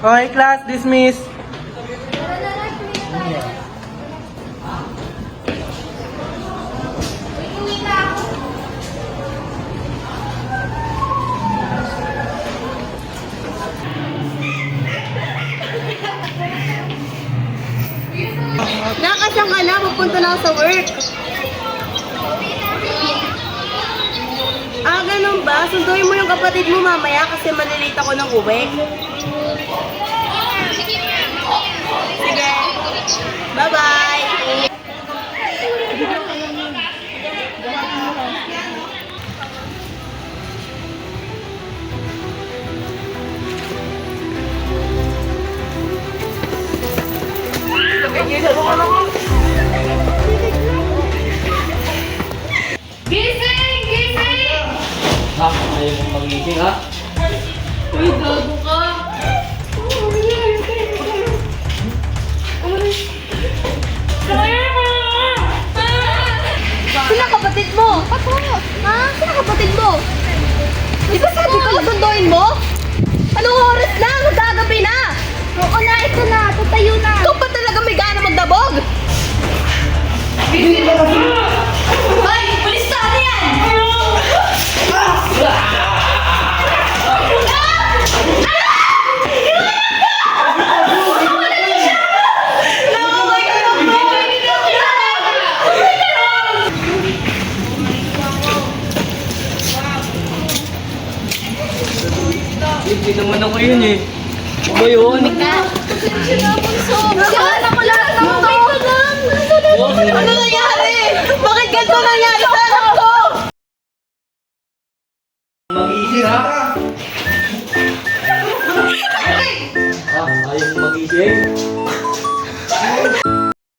Okay, class, dismiss. Nakasang ka na, pupunta na ako sa work. Ah, ganun ba? Sunduin mo yung kapatid mo mamaya kasi malilate ako ng uwi. Sige. Bye-bye. Gising! Gising! Ha? Ayaw mong magising ha? Uy, gago ka! Sino kapatid mo? Ako. Ha? Sino kapatid mo? Di ba sabi ko, sunduin mo? Anong oras na? Magagabi na. Oo na, ito na. Tatayo na. Ikaw pa talaga may gana magdabog? Hoy! Pulis na! Ano yan? Hindi naman ako yun eh. Ano yun? Nagkala ko lahat ng to. Ano nangyari? Bakit ganito nangyari sa anak ko? Magising ha? Ha? Ayaw mong magising?